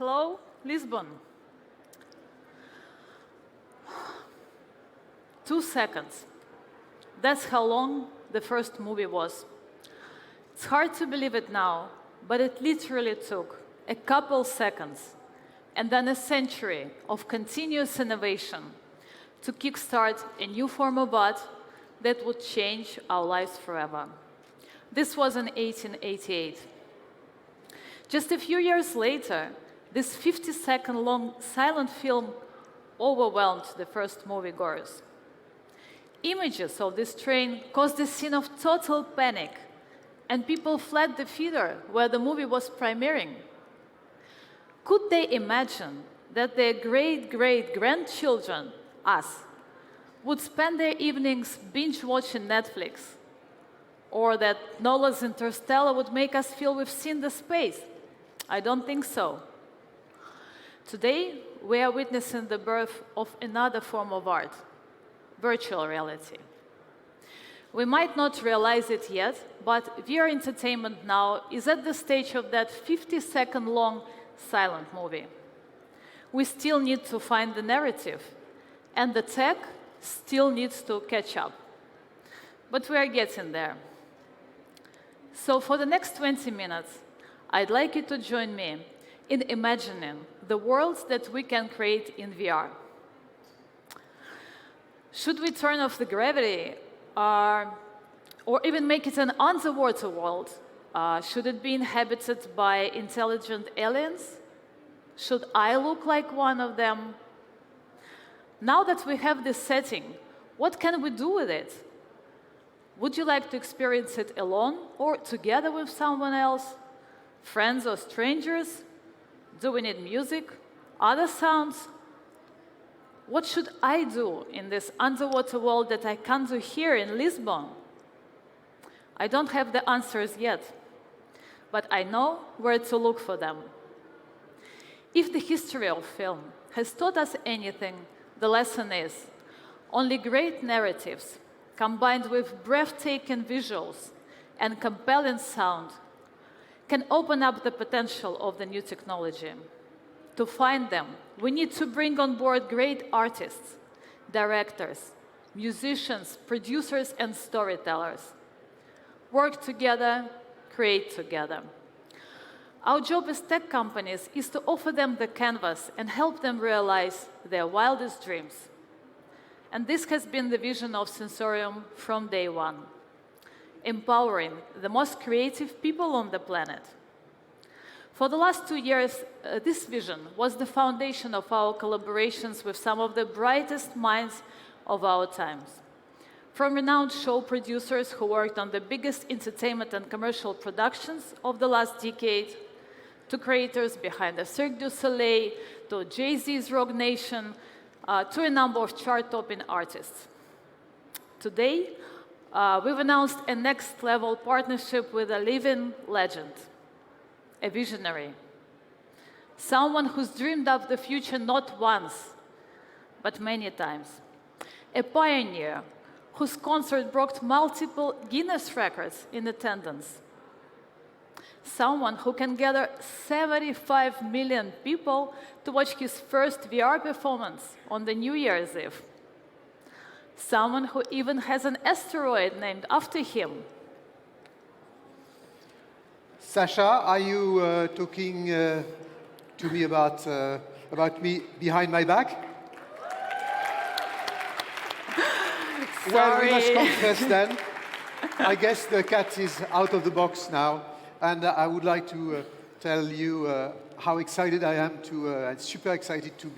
Hello, Lisbon. 2 seconds. That's how long the first movie was. It's hard to believe it now, but it literally took a couple seconds and then a century of continuous innovation to kickstart a new form of art that would change our lives forever. This was in 1888. Just a few years later, this 50-second long silent film overwhelmed the first moviegoers. Images of this train caused a scene of total panic, and people fled the theater where the movie was premiering. Could they imagine that their great-great-grandchildren, us, would spend their evenings binge-watching Netflix? Or that Nolan's Interstellar would make us feel we've seen the space? I don't think so. Today, we are witnessing the birth of another form of art, virtual reality. We might not realize it yet, but VR entertainment now is at the stage of that 50-second long silent movie. We still need to find the narrative, and the tech still needs to catch up. But we are getting there. So for the next 20 minutes, I'd like you to join me in imagining the worlds that we can create in VR. Should we turn off the gravity, or even make it an underwater world? Should it be inhabited by intelligent aliens? Should I look like one of them? Now that we have this setting, what can we do with it? Would you like to experience it alone or together with someone else? Friends or strangers? Do we need music? Other sounds? What should I do in this underwater world that I can't do here in Lisbon? I don't have the answers yet, but I know where to look for them. If the history of film has taught us anything, the lesson is only great narratives combined with breathtaking visuals and compelling sound can open up the potential of the new technology. To find them, we need to bring on board great artists, directors, musicians, producers, and storytellers. Work together, create together. Our job as tech companies is to offer them the canvas and help them realize their wildest dreams. And this has been the vision of Sensorium from day one, empowering the most creative people on the planet. For the last 2 years, this vision was the foundation of our collaborations with some of the brightest minds of our times. From renowned show producers who worked on the biggest entertainment and commercial productions of the last decade, to creators behind the Cirque du Soleil, to Jay-Z's Rogue Nation, to a number of chart-topping artists. Today, we've announced a next-level partnership with a living legend, a visionary, someone who's dreamed of the future not once, but many times, a pioneer whose concert broke multiple Guinness records in attendance, someone who can gather 75 million people to watch his first VR performance on the New Year's Eve, someone who even has an asteroid named after him. Sasha, are you talking to me about me behind my back? Well, we must confess then. I guess the cat is out of the box now, and I would like to tell you how excited I am super excited to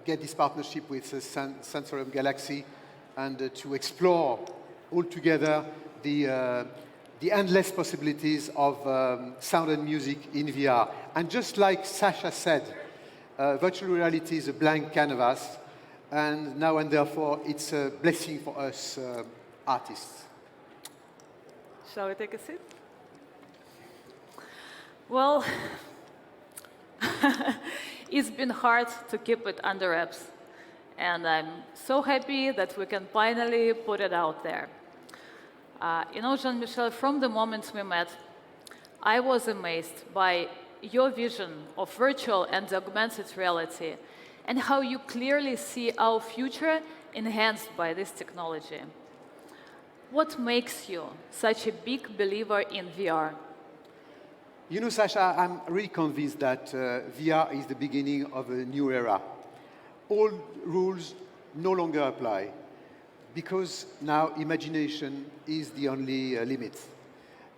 get this partnership with Sensorium Galaxy and to explore all together the endless possibilities of sound and music in VR. And just like Sasha said, virtual reality is a blank canvas, and now and therefore it's a blessing for us artists. Shall we take a seat? Well, it's been hard to keep it under wraps, and I'm so happy that we can finally put it out there. You know, Jean-Michel, from the moment we met, I was amazed by your vision of virtual and augmented reality and how you clearly see our future enhanced by this technology. What makes you such a big believer in VR? You know, Sasha, I'm really convinced that VR is the beginning of a new era. Old rules no longer apply because now imagination is the only limit.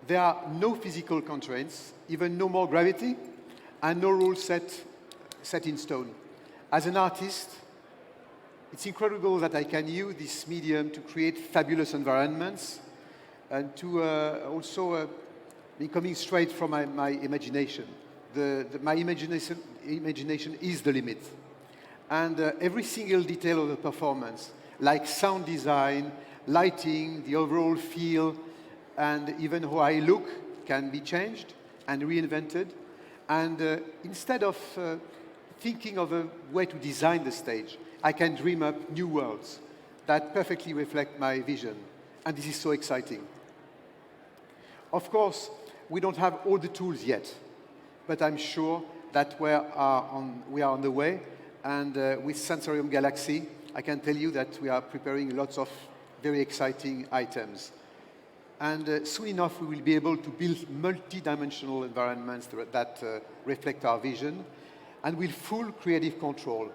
There are no physical constraints, even no more gravity, and no rules set in stone. As an artist, it's incredible that I can use this medium to create fabulous environments and to also be coming straight from my imagination. My imagination is the limit. And every single detail of the performance, like sound design, lighting, the overall feel, and even how I look can be changed and reinvented. And instead of thinking of a way to design the stage, I can dream up new worlds that perfectly reflect my vision. And this is so exciting. Of course, we don't have all the tools yet, but I'm sure that we are on the way. And with Sensorium Galaxy, I can tell you that we are preparing lots of very exciting items. And soon enough, we will be able to build multi-dimensional environments that reflect our vision and with full creative control.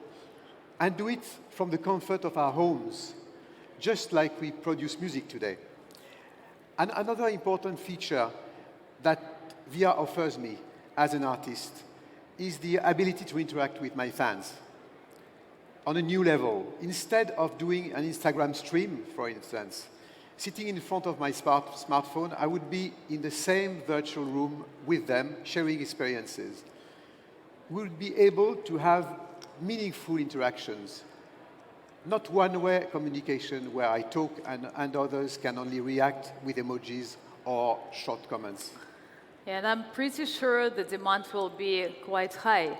And do it from the comfort of our homes, just like we produce music today. And another important feature that VR offers me as an artist is the ability to interact with my fans on a new level. Instead of doing an Instagram stream, for instance, sitting in front of my smartphone, I would be in the same virtual room with them, sharing experiences. We would be able to have meaningful interactions, not one-way communication where I talk and others can only react with emojis or short comments. And I'm pretty sure the demand will be quite high,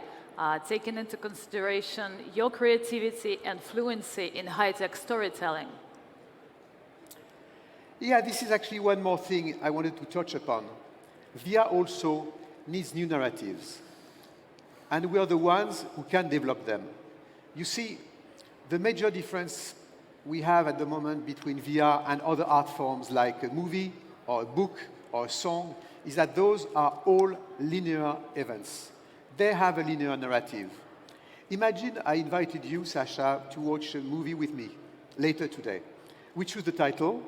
taking into consideration your creativity and fluency in high-tech storytelling. Yeah, this is actually one more thing I wanted to touch upon. VR also needs new narratives, and we are the ones who can develop them. You see, the major difference we have at the moment between VR and other art forms like a movie or a book or a song is that those are all linear events. They have a linear narrative. Imagine I invited you, Sasha, to watch a movie with me later today. We choose the title,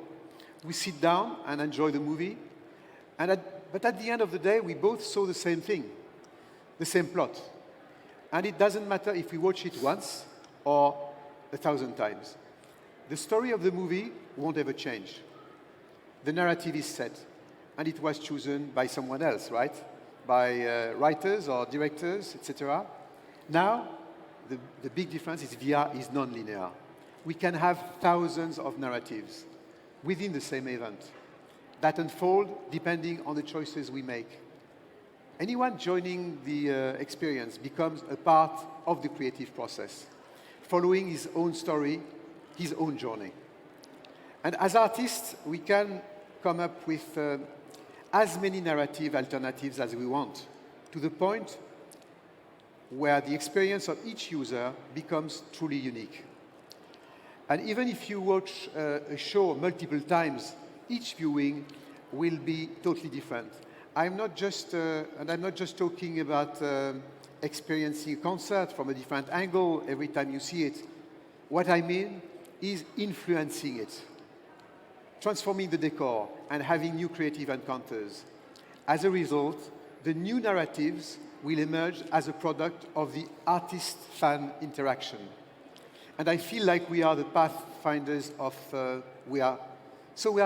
we sit down and enjoy the movie, but at the end of the day, we both saw the same thing, the same plot. And it doesn't matter if we watch it once or 1,000 times. The story of the movie won't ever change. The narrative is set, and it was chosen by someone else, right? By writers or directors, etc. Now, the big difference is VR is non-linear. We can have thousands of narratives within the same event that unfold depending on the choices we make. Anyone joining the experience becomes a part of the creative process, following his own story, his own journey. And as artists, we can come up with as many narrative alternatives as we want, to the point where the experience of each user becomes truly unique. And even if you watch a show multiple times, each viewing will be totally different. I'm not just talking about experiencing a concert from a different angle every time you see it. What I mean is influencing it, transforming the decor and having new creative encounters. As a result, the new narratives will emerge as a product of the artist-fan interaction. And I feel like we are the pathfinders of we are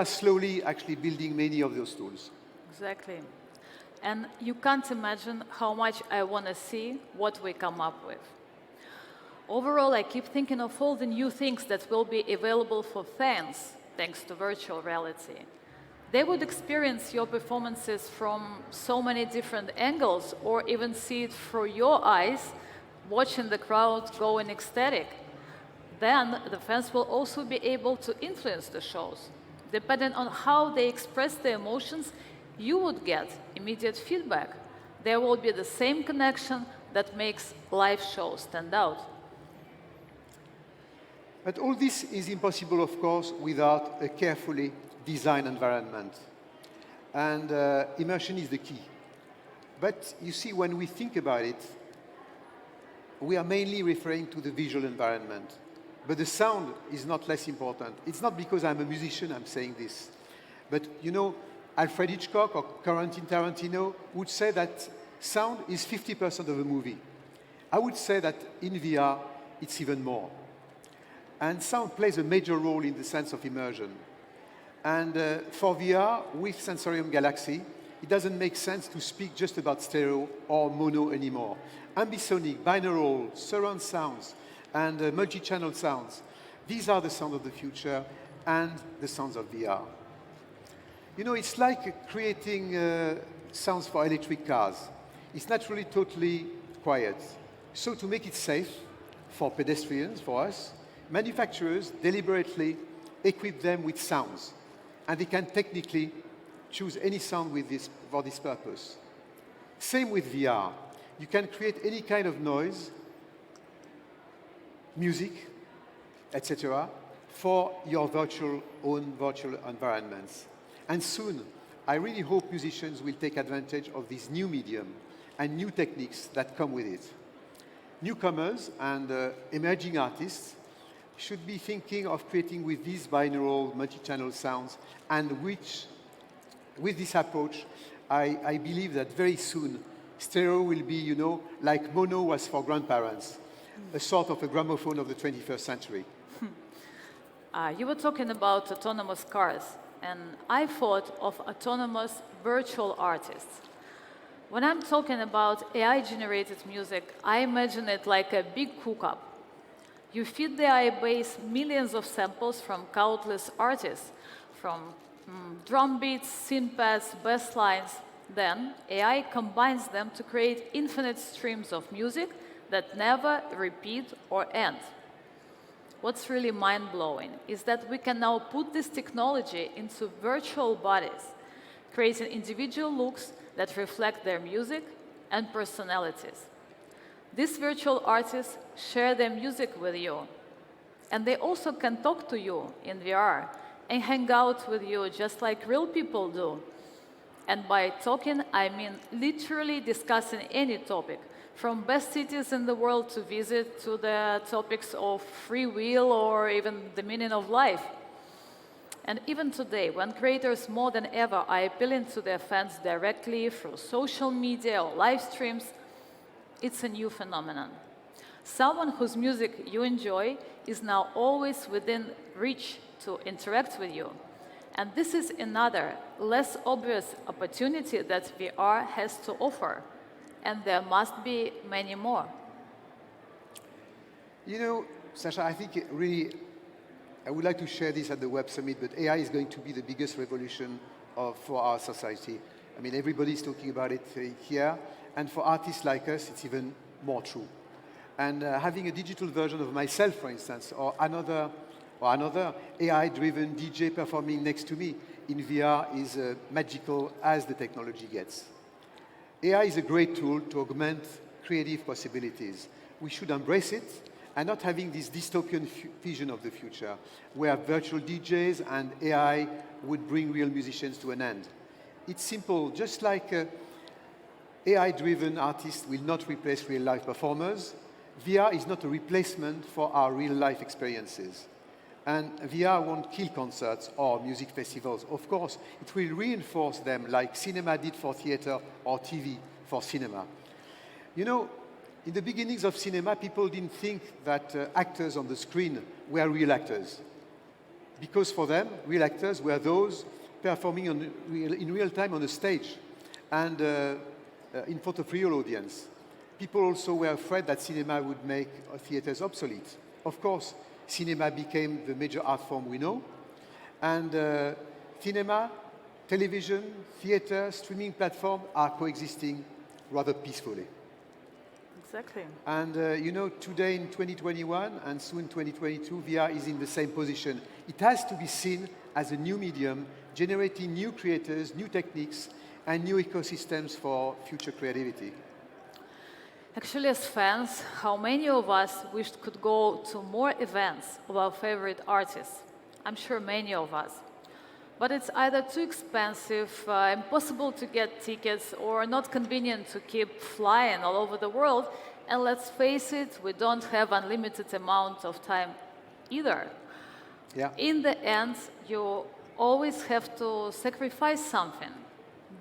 slowly actually building many of those tools. Exactly. And you can't imagine how much I want to see what we come up with. Overall, I keep thinking of all the new things that will be available for fans thanks to virtual reality. They would experience your performances from so many different angles or even see it through your eyes, watching the crowd going ecstatic. Then the fans will also be able to influence the shows. Depending on how they express their emotions, you would get immediate feedback there will be the same connection that makes live shows stand out. But all this is impossible, of course, without a carefully designed environment. And immersion is the key. But you see, when we think about it, we are mainly referring to the visual environment. But the sound is not less important. It's not because I'm a musician I'm saying this. But you know, Alfred Hitchcock or Quentin Tarantino would say that sound is 50% of a movie. I would say that in VR, it's even more. And sound plays a major role in the sense of immersion. And for VR, with Sensorium Galaxy, it doesn't make sense to speak just about stereo or mono anymore. Ambisonic, binaural, surround sounds, and multi-channel sounds. These are the sounds of the future and the sounds of VR. You know, it's like creating sounds for electric cars. It's naturally totally quiet. So to make it safe for pedestrians, for us, manufacturers deliberately equip them with sounds. And they can technically choose any sound with for this purpose. Same with VR. You can create any kind of noise, music, etc., for your own virtual environments. And soon, I really hope musicians will take advantage of this new medium and new techniques that come with it. Newcomers and emerging artists should be thinking of creating with these binaural multi-channel sounds, and with this approach, I believe that very soon, stereo will be, you know, like mono was for grandparents, a sort of a gramophone of the 21st century. You were talking about autonomous cars, and I thought of autonomous virtual artists. When I'm talking about AI-generated music, I imagine it like a big cookup. You feed the AI base millions of samples from countless artists, from drum beats, synth pads, bass lines. Then AI combines them to create infinite streams of music that never repeat or end. What's really mind-blowing is that we can now put this technology into virtual bodies, creating individual looks that reflect their music and personalities. These virtual artists share their music with you, and they also can talk to you in VR and hang out with you just like real people do. And by talking, I mean literally discussing any topic, from best cities in the world to visit to the topics of free will or even the meaning of life. And even today, when creators more than ever are appealing to their fans directly through social media or live streams, it's a new phenomenon. Someone whose music you enjoy is now always within reach to interact with you. And this is another, less obvious opportunity that VR has to offer. And there must be many more. You know, Sasha, I think I would like to share this at the Web Summit, but AI is going to be the biggest revolution for our society. I mean, everybody's talking about it here, and for artists like us, it's even more true. And having a digital version of myself, for instance, or another AI-driven DJ performing next to me in VR is magical as the technology gets. AI is a great tool to augment creative possibilities. We should embrace it and not having this dystopian vision of the future where virtual DJs and AI would bring real musicians to an end. It's simple, just like AI-driven artists will not replace real-life performers, VR is not a replacement for our real-life experiences. And VR won't kill concerts or music festivals. Of course, it will reinforce them like cinema did for theater or TV for cinema. You know, in the beginnings of cinema, people didn't think that actors on the screen were real actors. Because for them, real actors were those performing in real time on a stage and in front of real audience. People also were afraid that cinema would make theaters obsolete. Of course, cinema became the major art form we know. And cinema, television, theater, streaming platform are coexisting rather peacefully. Exactly. And you know, today in 2021 and soon 2022, VR is in the same position. It has to be seen as a new medium, generating new creators, new techniques, and new ecosystems for future creativity. Actually, as fans, how many of us wished could go to more events of our favorite artists? I'm sure many of us. But it's either too expensive, impossible to get tickets, or not convenient to keep flying all over the world. And let's face it, we don't have unlimited amount of time either. Yeah. In the end, you always have to sacrifice something,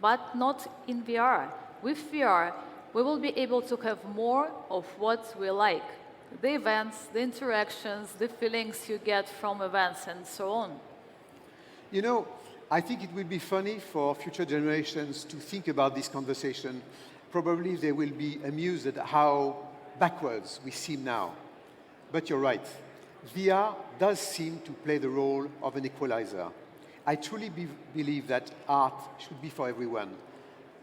but not in VR. With VR, we will be able to have more of what we like. The events, the interactions, the feelings you get from events, and so on. You know, I think it will be funny for future generations to think about this conversation. Probably they will be amused at how backwards we seem now. But you're right. VR does seem to play the role of an equalizer. I truly believe that art should be for everyone.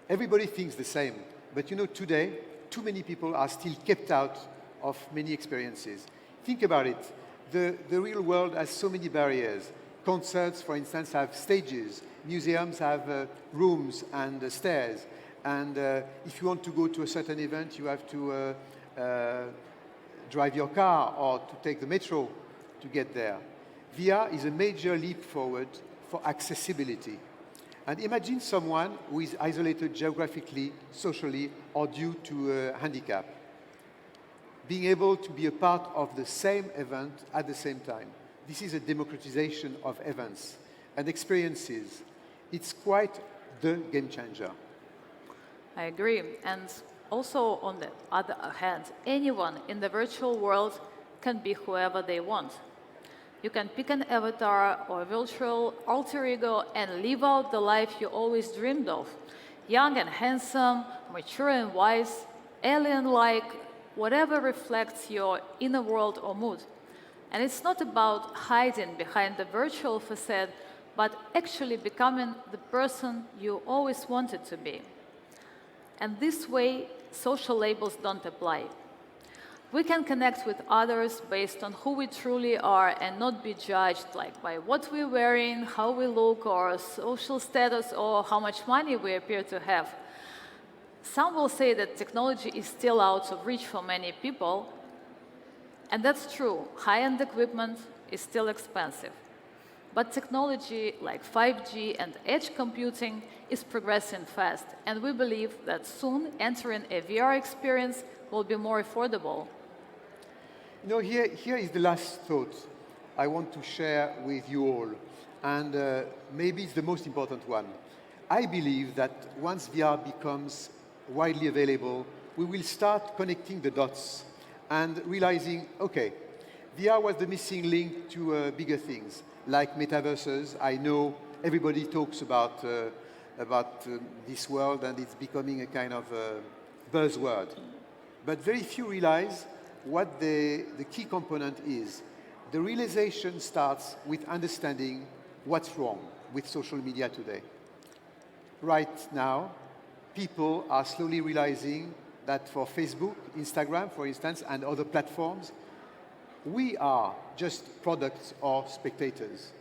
Everybody thinks the same. But you know, today, too many people are still kept out of many experiences. Think about it. The real world has so many barriers. Concerts, for instance, have stages. Museums have rooms and stairs. And if you want to go to a certain event, you have to drive your car or to take the metro to get there. VR is a major leap forward for accessibility. And imagine someone who is isolated geographically, socially, or due to a handicap, being able to be a part of the same event at the same time. This is a democratization of events and experiences. It's quite the game changer. I agree. And also, on the other hand, anyone in the virtual world can be whoever they want. You can pick an avatar or a virtual alter ego and live out the life you always dreamed of. Young and handsome, mature and wise, alien-like, whatever reflects your inner world or mood. And it's not about hiding behind the virtual facade, but actually becoming the person you always wanted to be. And this way, social labels don't apply. We can connect with others based on who we truly are and not be judged by what we're wearing, how we look, or social status, or how much money we appear to have. Some will say that technology is still out of reach for many people, and that's true. High-end equipment is still expensive. But technology like 5G and edge computing is progressing fast, and we believe that soon entering a VR experience will be more affordable. You know, here is the last thought I want to share with you all, and maybe it's the most important one. I believe that once VR becomes widely available, we will start connecting the dots and realizing, okay, VR was the missing link to bigger things, like metaverses. I know everybody talks about this world, and it's becoming a kind of buzzword. But very few realize what the key component is. The realization starts with understanding what's wrong with social media today. Right now, people are slowly realizing that for Facebook, Instagram, for instance, and other platforms, we are just products or spectators,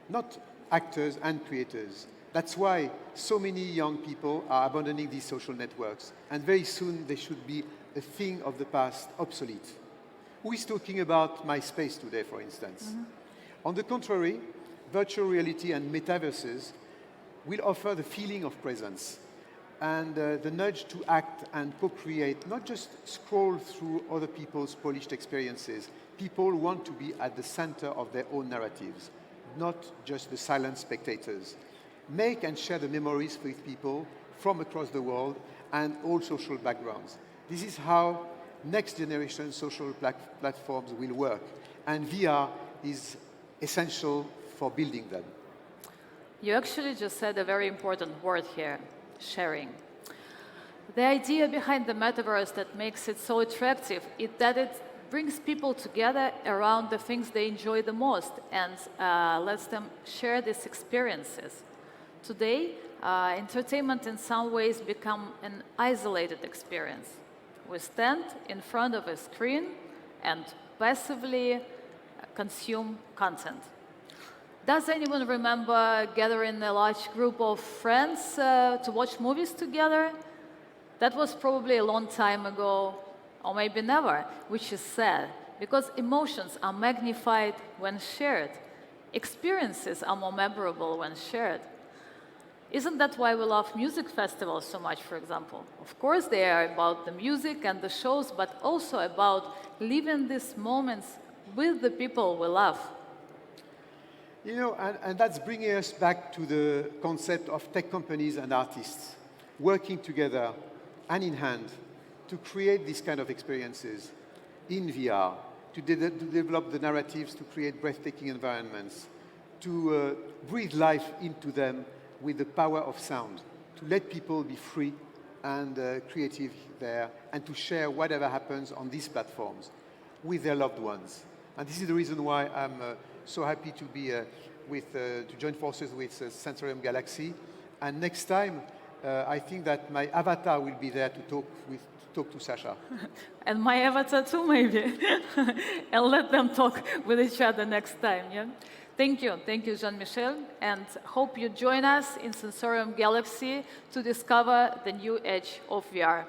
not actors and creators. That's why so many young people are abandoning these social networks, and very soon they should be a thing of the past, obsolete. Who is talking about MySpace today, for instance? Mm-hmm. On the contrary, virtual reality and metaverses will offer the feeling of presence and the nudge to act and co-create, not just scroll through other people's polished experiences. People want to be at the center of their own narratives, not just the silent spectators. Make and share the memories with people from across the world and all social backgrounds. This is how next generation social platforms will work, and VR is essential for building them. You actually just said a very important word here, sharing. The idea behind the metaverse that makes it so attractive is that it brings people together around the things they enjoy the most and lets them share these experiences. Today, entertainment in some ways become an isolated experience. We stand in front of a screen and passively consume content. Does anyone remember gathering a large group of friends to watch movies together? That was probably a long time ago, or maybe never, which is sad, because emotions are magnified when shared. Experiences are more memorable when shared. Isn't that why we love music festivals so much, for example? Of course, they are about the music and the shows, but also about living these moments with the people we love. You know, and that's bringing us back to the concept of tech companies and artists working together, hand in hand, to create these kind of experiences in VR, to develop the narratives, to create breathtaking environments, to breathe life into them with the power of sound, to let people be free and creative there, and to share whatever happens on these platforms with their loved ones. And this is the reason why I'm so happy to be to join forces with Sensorium Galaxy. And next time, I think that my avatar will be there to talk to Sasha. And my avatar too, maybe. And let them talk with each other next time, yeah? Thank you, Jean-Michel, and hope you join us in Sensorium Galaxy to discover the new edge of VR.